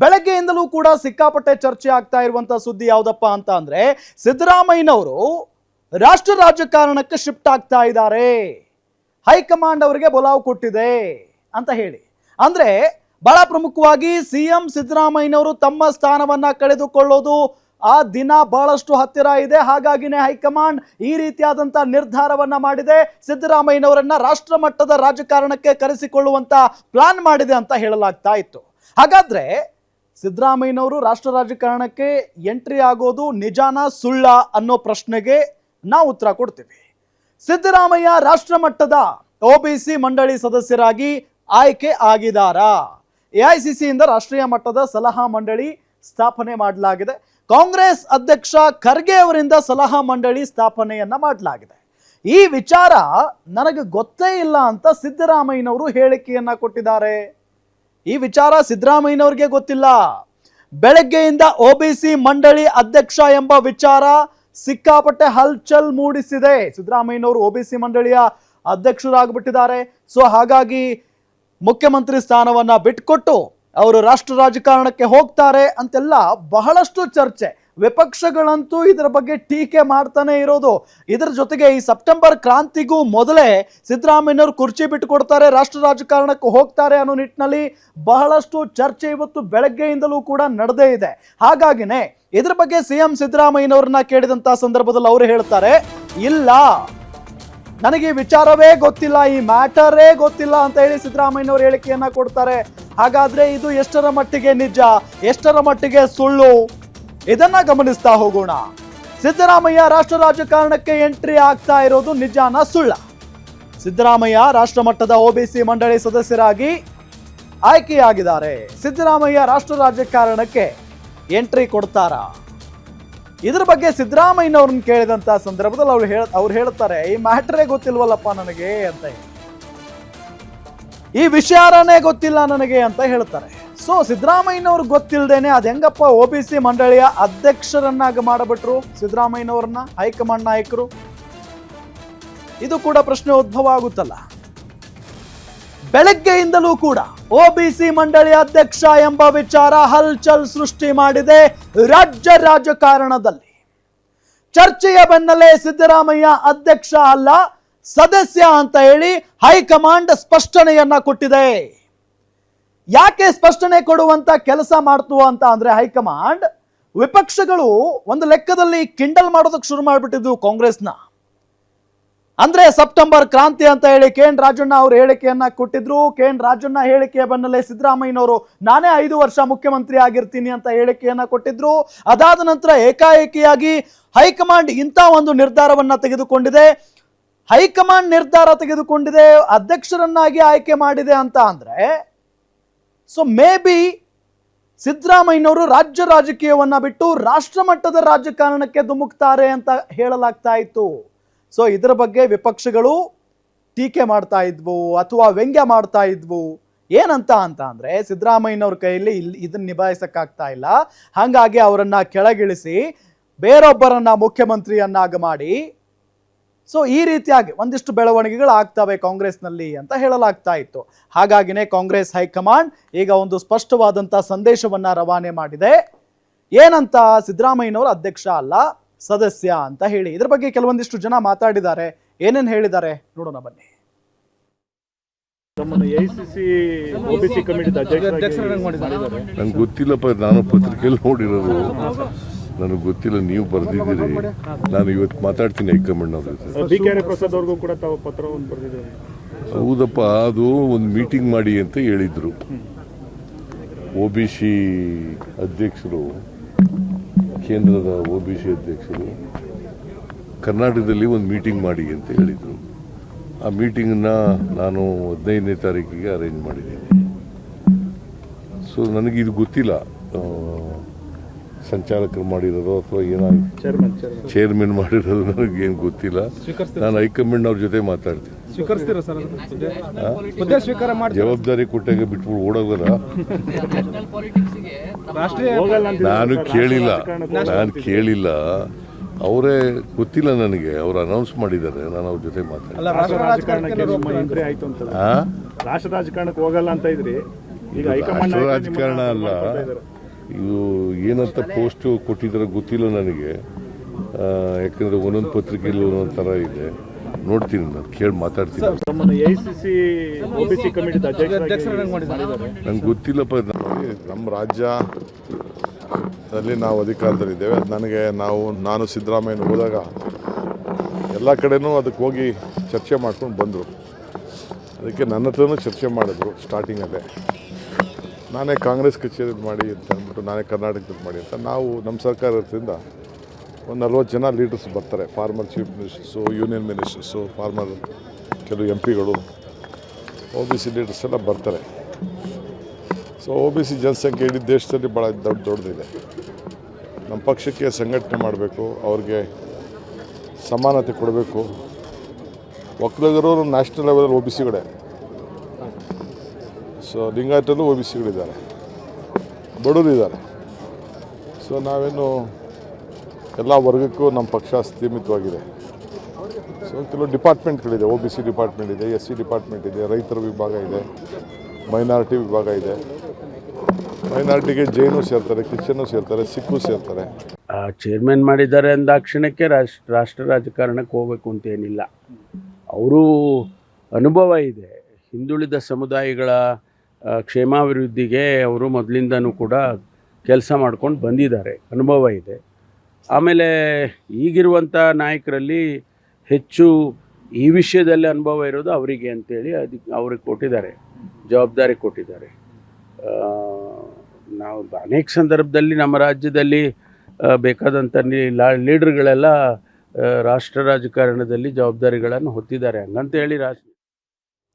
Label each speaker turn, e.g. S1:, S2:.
S1: ಬೆಳಗ್ಗೆಯಿಂದಲೂ ಕೂಡ ಸಿಕ್ಕಾಪಟ್ಟೆ ಚರ್ಚೆ ಆಗ್ತಾ ಇರುವಂತ ಸುದ್ದಿ ಯಾವುದಪ್ಪ ಅಂತ ಅಂದ್ರೆ ಸಿದ್ದರಾಮಯ್ಯನವರು ರಾಷ್ಟ್ರ ರಾಜಕಾರಣಕ್ಕೆ ಶಿಫ್ಟ್ ಆಗ್ತಾ ಇದ್ದಾರೆ, ಹೈಕಮಾಂಡ್ ಅವರಿಗೆ ಬೊಲಾವ್ ಕೊಟ್ಟಿದೆ ಅಂತ ಹೇಳಿ. ಅಂದ್ರೆ ಬಹಳ ಪ್ರಮುಖವಾಗಿ ಸಿಎಂ ಸಿದ್ದರಾಮಯ್ಯನವರು ತಮ್ಮ ಸ್ಥಾನವನ್ನ ಕಳೆದುಕೊಳ್ಳೋದು ಆ ದಿನ ಬಹಳಷ್ಟು ಹತ್ತಿರ ಇದೆ. ಹಾಗಾಗಿನೇ ಹೈಕಮಾಂಡ್ ಈ ರೀತಿಯಾದಂತ ನಿರ್ಧಾರವನ್ನ ಮಾಡಿದೆ, ಸಿದ್ದರಾಮಯ್ಯನವರನ್ನ ರಾಷ್ಟ್ರ ಮಟ್ಟದ ರಾಜಕಾರಣಕ್ಕೆ ಕರೆಸಿಕೊಳ್ಳುವಂತ ಪ್ಲಾನ್ ಮಾಡಿದೆ ಅಂತ ಹೇಳಲಾಗ್ತಾ ಇತ್ತು. ಹಾಗಾದ್ರೆ ಸಿದ್ದರಾಮಯ್ಯನವರು ರಾಷ್ಟ್ರ ರಾಜಕಾರಣಕ್ಕೆ ಎಂಟ್ರಿ ಆಗೋದು ನಿಜಾನ ಸುಳ್ಳ ಅನ್ನೋ ಪ್ರಶ್ನೆಗೆ ನಾವು ಉತ್ತರ ಕೊಡ್ತೀವಿ. ಸಿದ್ದರಾಮಯ್ಯ ರಾಷ್ಟ್ರ ಮಟ್ಟದ ಒಬಿಸಿ ಮಂಡಳಿ ಸದಸ್ಯರಾಗಿ ಆಯ್ಕೆ ಆಗಿದ್ದಾರಾ? ಎಐಸಿಸಿ ಇಂದ ರಾಷ್ಟ್ರೀಯ ಮಟ್ಟದ ಸಲಹಾ ಮಂಡಳಿ ಸ್ಥಾಪನೆ ಮಾಡಲಾಗಿದೆ. ಕಾಂಗ್ರೆಸ್ ಅಧ್ಯಕ್ಷ ಖರ್ಗೆ ಅವರಿಂದ ಸಲಹಾ ಮಂಡಳಿ ಸ್ಥಾಪನೆಯನ್ನ ಮಾಡಲಾಗಿದೆ. ಈ ವಿಚಾರ ನನಗೆ ಗೊತ್ತೇ ಇಲ್ಲ ಅಂತ ಸಿದ್ದರಾಮಯ್ಯನವರು ಹೇಳಿಕೆಯನ್ನ ಕೊಟ್ಟಿದ್ದಾರೆ. ಈ ವಿಚಾರ ಸಿದ್ದರಾಮಯ್ಯನವರಿಗೆ ಗೊತ್ತಿಲ್ಲ. ಬೆಳಗ್ಗೆಯಿಂದ ಒಬಿಸಿ ಮಂಡಳಿ ಅಧ್ಯಕ್ಷ ಎಂಬ ವಿಚಾರ ಸಿಕ್ಕಾಪಟ್ಟೆ ಹಲ್ಚಲ್ ಮೂಡಿಸಿದೆ. ಸಿದ್ದರಾಮಯ್ಯನವರು ಒಬಿಸಿ ಮಂಡಳಿಯ ಅಧ್ಯಕ್ಷರಾಗ್ಬಿಟ್ಟಿದ್ದಾರೆ. ಸೊ ಹಾಗಾಗಿ ಮುಖ್ಯಮಂತ್ರಿ ಸ್ಥಾನವನ್ನ ಬಿಟ್ಕೊಟ್ಟು ಅವರು ರಾಷ್ಟ್ರ ರಾಜಕಾರಣಕ್ಕೆ ಹೋಗ್ತಾರೆ ಅಂತೆಲ್ಲ ಬಹಳಷ್ಟು ಚರ್ಚೆ. ವಿಪಕ್ಷಗಳಂತೂ ಇದರ ಬಗ್ಗೆ ಟೀಕೆ ಮಾಡ್ತಾನೆ ಇರೋದು. ಇದರ ಜೊತೆಗೆ ಈ ಸೆಪ್ಟೆಂಬರ್ ಕ್ರಾಂತಿಗೂ ಮೊದಲೇ ಸಿದ್ದರಾಮಯ್ಯನವರು ಕುರ್ಚಿ ಬಿಟ್ಟುಕೊಡ್ತಾರೆ, ರಾಷ್ಟ್ರ ರಾಜಕಾರಣಕ್ಕೆ ಹೋಗ್ತಾರೆ ಅನ್ನೋ ನಿಟ್ಟಿನಲ್ಲಿ ಬಹಳಷ್ಟು ಚರ್ಚೆ ಇವತ್ತು ಬೆಳಗ್ಗೆಯಿಂದಲೂ ಕೂಡ ನಡೆದೇ ಇದೆ. ಹಾಗಾಗಿನೇ ಇದ್ರ ಬಗ್ಗೆ ಸಿಎಂ ಸಿದ್ದರಾಮಯ್ಯನವ್ರನ್ನ ಕೇಳಿದಂತ ಸಂದರ್ಭದಲ್ಲಿ ಅವರು ಹೇಳ್ತಾರೆ, ಇಲ್ಲ ನನಗೆ ಈ ವಿಚಾರವೇ ಗೊತ್ತಿಲ್ಲ, ಈ ಮ್ಯಾಟರೇ ಗೊತ್ತಿಲ್ಲ ಅಂತ ಹೇಳಿ ಸಿದ್ದರಾಮಯ್ಯನವರು ಹೇಳಿಕೆಯನ್ನ ಕೊಡ್ತಾರೆ. ಹಾಗಾದ್ರೆ ಇದು ಎಷ್ಟರ ಮಟ್ಟಿಗೆ ನಿಜ, ಎಷ್ಟರ ಮಟ್ಟಿಗೆ ಸುಳ್ಳು, ಇದನ್ನ ಗಮನಿಸ್ತಾ ಹೋಗೋಣ. ಸಿದ್ದರಾಮಯ್ಯ ರಾಷ್ಟ್ರ ರಾಜಕಾರಣಕ್ಕೆ ಎಂಟ್ರಿ ಆಗ್ತಾ ಇರೋದು ನಿಜಾನ ಸುಳ್ಳ? ಸಿದ್ದರಾಮಯ್ಯ ರಾಷ್ಟ್ರ ಮಟ್ಟದ ಒಬಿಸಿ ಮಂಡಳಿ ಸದಸ್ಯರಾಗಿ ಆಯ್ಕೆಯಾಗಿದ್ದಾರೆ. ಸಿದ್ದರಾಮಯ್ಯ ರಾಷ್ಟ್ರ ರಾಜಕಾರಣಕ್ಕೆ ಎಂಟ್ರಿ ಕೊಡ್ತಾರಾ? ಇದ್ರ ಬಗ್ಗೆ ಸಿದ್ದರಾಮಯ್ಯನವ್ರನ್ನ ಕೇಳಿದಂತ ಸಂದರ್ಭದಲ್ಲಿ ಅವ್ರು ಹೇಳ್ತಾರೆ, ಈ ಮ್ಯಾಟ್ರೇ ಗೊತ್ತಿಲ್ವಲ್ಲಪ್ಪ ನನಗೆ ಅಂತ, ಈ ವಿಚಾರನೇ ಗೊತ್ತಿಲ್ಲ ನನಗೆ ಅಂತ ಹೇಳ್ತಾರೆ. ಸೊ ಸಿದ್ದರಾಮಯ್ಯನವ್ರಿಗೆ ಗೊತ್ತಿಲ್ಲದೇನೆ ಅದ್ ಹೆಂಗಪ್ಪ ಒಬಿಸಿ ಮಂಡಳಿಯ ಅಧ್ಯಕ್ಷರನ್ನಾಗಿ ಮಾಡಬಿಟ್ರು ಸಿದ್ದರಾಮಯ್ಯನವ್ರನ್ನ, ಹೈಕಮಾಂಡ್ ನಾಯಕರು? ಇದು ಕೂಡ ಪ್ರಶ್ನೆ ಉದ್ಭವ ಆಗುತ್ತಲ್ಲ. ಬೆಳಗ್ಗೆಯಿಂದಲೂ ಕೂಡ ಒಬಿಸಿ ಮಂಡಳಿ ಅಧ್ಯಕ್ಷ ಎಂಬ ವಿಚಾರ ಹಲ್ಚಲ್ ಸೃಷ್ಟಿ ಮಾಡಿದೆ ರಾಜ್ಯ ರಾಜಕಾರಣದಲ್ಲಿ. ಚರ್ಚೆಯ ಬೆನ್ನಲ್ಲೇ ಸಿದ್ದರಾಮಯ್ಯ ಅಧ್ಯಕ್ಷ ಅಲ್ಲ ಸದಸ್ಯ ಅಂತ ಹೇಳಿ ಹೈಕಮಾಂಡ್ ಸ್ಪಷ್ಟನೆಯನ್ನ ಕೊಟ್ಟಿದೆ. ಯಾಕೆ ಸ್ಪಷ್ಟನೆ ಕೊಡುವಂತ ಕೆಲಸ ಮಾಡ್ತು ಅಂತ ಅಂದ್ರೆ ಹೈಕಮಾಂಡ್, ವಿಪಕ್ಷಗಳು ಒಂದು ಲೆಕ್ಕದಲ್ಲಿ ಕಿಂಡಲ್ ಮಾಡೋದಕ್ಕೆ ಶುರು ಮಾಡಿಬಿಟ್ಟಿದ್ವು ಕಾಂಗ್ರೆಸ್ನ. ಅಂದ್ರೆ ಸೆಪ್ಟೆಂಬರ್ ಕ್ರಾಂತಿ ಅಂತ ಹೇಳಿ KN ರಾಜಣ್ಣ ಅವರು ಹೇಳಿಕೆಯನ್ನ ಕೊಟ್ಟಿದ್ರು. KN ರಾಜಣ್ಣ ಹೇಳಿಕೆಯ ಬೆನ್ನಲ್ಲೇ ಸಿದ್ದರಾಮಯ್ಯನವರು ನಾನೇ 5 ವರ್ಷ ಮುಖ್ಯಮಂತ್ರಿ ಆಗಿರ್ತೀನಿ ಅಂತ ಹೇಳಿಕೆಯನ್ನ ಕೊಟ್ಟಿದ್ರು. ಅದಾದ ನಂತರ ಏಕಾಏಕಿಯಾಗಿ ಹೈಕಮಾಂಡ್ ಇಂಥ ಒಂದು ನಿರ್ಧಾರವನ್ನ ತೆಗೆದುಕೊಂಡಿದೆ. ಹೈಕಮಾಂಡ್ ನಿರ್ಧಾರ ತೆಗೆದುಕೊಂಡಿದೆ, ಅಧ್ಯಕ್ಷರನ್ನಾಗಿ ಆಯ್ಕೆ ಮಾಡಿದೆ ಅಂತ ಅಂದ್ರೆ ಸೊ ಮೇ ಬಿ ಸಿದ್ದರಾಮಯ್ಯನವರು ರಾಜ್ಯ ರಾಜಕೀಯವನ್ನ ಬಿಟ್ಟು ರಾಷ್ಟ್ರ ಮಟ್ಟದ ರಾಜಕಾರಣಕ್ಕೆ ಧುಮುಕ್ತಾರೆ ಅಂತ ಹೇಳಲಾಗ್ತಾ ಇತ್ತು. ಸೊ ಇದರ ಬಗ್ಗೆ ವಿಪಕ್ಷಗಳು ಟೀಕೆ ಮಾಡ್ತಾ ಇದ್ವು ಅಥವಾ ವ್ಯಂಗ್ಯ ಮಾಡ್ತಾ ಇದ್ವು. ಏನಂತ ಅಂದ್ರೆ ಸಿದ್ದರಾಮಯ್ಯನವ್ರ ಕೈಯಲ್ಲಿ ಇದನ್ನ ನಿಭಾಯಿಸಕ್ಕಾಗ್ತಾ ಇಲ್ಲ, ಹಾಗಾಗಿ ಅವರನ್ನ ಕೆಳಗಿಳಿಸಿ ಬೇರೊಬ್ಬರನ್ನ ಮುಖ್ಯಮಂತ್ರಿಯನ್ನಾಗಿ ಮಾಡಿ ಸೊ ಈ ರೀತಿಯಾಗಿ ಒಂದಿಷ್ಟು ಬೆಳವಣಿಗೆಗಳು ಆಗ್ತವೆ ಕಾಂಗ್ರೆಸ್ನಲ್ಲಿ ಅಂತ ಹೇಳಲಾಗ್ತಾ ಇತ್ತು. ಹಾಗಾಗಿನೇ ಕಾಂಗ್ರೆಸ್ ಹೈಕಮಾಂಡ್ ಈಗ ಒಂದು ಸ್ಪಷ್ಟವಾದಂಥ ಸಂದೇಶವನ್ನ ರವಾನೆ ಮಾಡಿದೆ. ಏನಂತ? ಸಿದ್ದರಾಮಯ್ಯನವರು ಅಧ್ಯಕ್ಷ ಅಲ್ಲ ಸದಸ್ಯ ಅಂತ ಹೇಳಿ. ಇದ್ರ ಬಗ್ಗೆ ಕೆಲವೊಂದಿಷ್ಟು ಜನ ಮಾತಾಡಿದ್ದಾರೆ. ಏನೇನು ಹೇಳಿದ್ದಾರೆ ನೋಡೋಣ ಬನ್ನಿ.
S2: ನಂಗೆ ಗೊತ್ತಿಲ್ಲಪ್ಪ, ನಾನು ಪತ್ರಿಕೆಯಲ್ಲಿ ನೋಡಿರೋದು, ನನಗೆ ಗೊತ್ತಿಲ್ಲ. ನೀವು ಬರೆದಿದ್ದೀರಿ, ನಾನು ಇವತ್ತು ಮಾತಾಡ್ತೀನಿ ಹೈಕಮಾಂಡ್ ಅವ್ರ ಜೊತೆ. ಹೌದಪ್ಪ, ಅದು ಒಂದು ಮೀಟಿಂಗ್ ಮಾಡಿ ಅಂತ ಹೇಳಿದ್ರು ಒಬಿಸಿ ಅಧ್ಯಕ್ಷರು, ಕೇಂದ್ರದ ಒಬಿಸಿ ಅಧ್ಯಕ್ಷರು ಕರ್ನಾಟಕದಲ್ಲಿ ಒಂದು ಮೀಟಿಂಗ್ ಮಾಡಿ ಅಂತ ಹೇಳಿದರು. ಆ ಮೀಟಿಂಗನ್ನ ನಾನು 15ನೇ ತಾರೀಕಿಗೆ ಅರೇಂಜ್ ಮಾಡಿದ್ದೀನಿ. ಸೊ ನನಗಿದು ಗೊತ್ತಿಲ್ಲ, ಸಂಚಾಲಕರು ಮಾಡಿರೋದು ಅಥವಾ ಏನಾದ್ರು ಚೇರ್ಮನ್ ಮಾಡಿರೋದು ನನಗೇನು ಗೊತ್ತಿಲ್ಲ. ನಾನು ಹೈಕಮಾಂಡ್ ಅವ್ರ ಜೊತೆ ಮಾತಾಡ್ತೀನಿ. ಜವಾಬ್ದಾರಿ ಕೊಟ್ಟಾಗ ಬಿಟ್ಬಿಟ್ಟು ಓಡೋಗಲ್ಲ. ನಾನು ಕೇಳಿಲ್ಲ, ಅವರೇ ಗೊತ್ತಿಲ್ಲ ನನಗೆ. ಅವ್ರು ಅನೌನ್ಸ್ ಮಾಡಿದ್ದಾರೆ, ನಾನು ಅವ್ರ ಜೊತೆ ಮಾತಾಡ್ತೀನಿ.
S3: ರಾಷ್ಟ್ರ ರಾಜಕಾರಣಕ್ಕೆ ಹೋಗಲ್ಲ ಅಂತ ಇದ್ರಿ,
S2: ರಾಷ್ಟ್ರ ರಾಜಕಾರಣ ಅಲ್ಲ ಇದು. ಏನಂತ ಪೋಸ್ಟ್ ಕೊಟ್ಟಿದ್ದಾರೆ ಗೊತ್ತಿಲ್ಲ ನನಗೆ. ಯಾಕಂದ್ರೆ ಒಂದೊಂದು ಪತ್ರಿಕೆಯಲ್ಲಿ ಒಂದೊಂದು ಥರ ಇದೆ. ನೋಡ್ತೀನಿ, ನಾನು ಕೇಳಿ ಮಾತಾಡ್ತೀನಿ. ನಂಗೆ ಗೊತ್ತಿಲ್ಲಪ್ಪ.
S3: ನಮ್ಮ ರಾಜ್ಯದಲ್ಲಿ ನಾವು ಅಧಿಕಾರದಲ್ಲಿದ್ದೇವೆ. ಅದು ನಾನು ಸಿದ್ದರಾಮಯ್ಯ ಹೋದಾಗ ಎಲ್ಲ ಕಡೆನೂ ಅದಕ್ಕೆ ಹೋಗಿ ಚರ್ಚೆ ಮಾಡ್ಕೊಂಡು ಬಂದರು. ಅದಕ್ಕೆ ನನ್ನ ಹತ್ರನೂ ಚರ್ಚೆ ಮಾಡಿದ್ರು ಸ್ಟಾರ್ಟಿಂಗಲ್ಲೇ. ನಾನೇ ಕಾಂಗ್ರೆಸ್ ಕಚೇರಿ ಮಾಡಿ ಅಂತ ಅಂದ್ಬಿಟ್ಟು, ನಾನೇ ಕರ್ನಾಟಕದಲ್ಲಿ ಮಾಡಿ ಅಂತ. ನಾವು ನಮ್ಮ ಸರ್ಕಾರದಿಂದ ಒಂದು 40 ಜನ ಲೀಡರ್ಸ್ ಬರ್ತಾರೆ. Former chief ministers, union ministers, farmer ಕೆಲವು MP ಗಳು, OBC ಲೀಡರ್ಸ್ ಎಲ್ಲ ಬರ್ತಾರೆ. ಸೊ OBC ಜನಸಂಖ್ಯೆ ಇಡೀ ದೇಶದಲ್ಲಿ ಭಾಳ ದೊಡ್ಡದಿದೆ. ನಮ್ಮ ಪಕ್ಷಕ್ಕೆ ಸಂಘಟನೆ ಮಾಡಬೇಕು, ಅವ್ರಿಗೆ ಸಮಾನತೆ ಕೊಡಬೇಕು. ಒಕ್ಕಲಿಗರು ನ್ಯಾಷನಲ್ ಲೆವೆಲಲ್ಲಿ OBCಗಳೇ. ಸೊ ಲಿಂಗಾಯತಲ್ಲೂ OBCಗಳಿದ್ದಾರೆ, ಬಡವರಿದ್ದಾರೆ. ಸೊ ನಾವೇನು ಎಲ್ಲ ವರ್ಗಕ್ಕೂ ನಮ್ಮ ಪಕ್ಷ ಸೀಮಿತವಾಗಿದೆ. ಸೊ ಕೆಲವು ಡಿಪಾರ್ಟ್ಮೆಂಟ್ಗಳಿದೆ. OBC ಡಿಪಾರ್ಟ್ಮೆಂಟ್ ಇದೆ, SC ಡಿಪಾರ್ಟ್ಮೆಂಟ್ ಇದೆ, ರೈತರ ವಿಭಾಗ ಇದೆ, ಮೈನಾರಿಟಿ ವಿಭಾಗ ಇದೆ. ಮೈನಾರಿಟಿಗೆ ಜೈನು ಸೇರ್ತಾರೆ, ಕ್ರಿಶ್ಚಿಯನ್ನು ಸೇರ್ತಾರೆ, ಸಿಖ್ಖು ಸೇರ್ತಾರೆ.
S4: ಚೇರ್ಮನ್ ಮಾಡಿದ್ದಾರೆ ಅಂದಾಕ್ಷಣಕ್ಕೆ ರಾಷ್ಟ್ರ ರಾಜಕಾರಣಕ್ಕೆ ಹೋಗಬೇಕು ಅಂತ ಏನಿಲ್ಲ. ಅವರು ಅನುಭವ ಇದೆ. ಹಿಂದುಳಿದ ಸಮುದಾಯಗಳ ಕ್ಷೇಮಾಭಿವೃದ್ಧಿಗೆ ಅವರು ಮೊದಲಿಂದನೂ ಕೂಡ ಕೆಲಸ ಮಾಡ್ಕೊಂಡು ಬಂದಿದ್ದಾರೆ, ಅನುಭವ ಇದೆ. ಆಮೇಲೆ ಈಗಿರುವಂಥ ನಾಯಕರಲ್ಲಿ ಹೆಚ್ಚು ಈ ವಿಷಯದಲ್ಲಿ ಅನುಭವ ಇರೋದು ಅವರಿಗೆ ಅಂತೇಳಿ ಅವ್ರಿಗೆ ಕೊಟ್ಟಿದ್ದಾರೆ, ಜವಾಬ್ದಾರಿ ಕೊಟ್ಟಿದ್ದಾರೆ. ನಾವು ಅನೇಕ ಸಂದರ್ಭದಲ್ಲಿ ನಮ್ಮ ರಾಜ್ಯದಲ್ಲಿ ಬೇಕಾದಂಥ ಲೀಡರ್ಗಳೆಲ್ಲ ರಾಷ್ಟ್ರ ರಾಜಕಾರಣದಲ್ಲಿ ಜವಾಬ್ದಾರಿಗಳನ್ನು ಹೊತ್ತಿದ್ದಾರೆ. ಹಂಗಂತೇಳಿ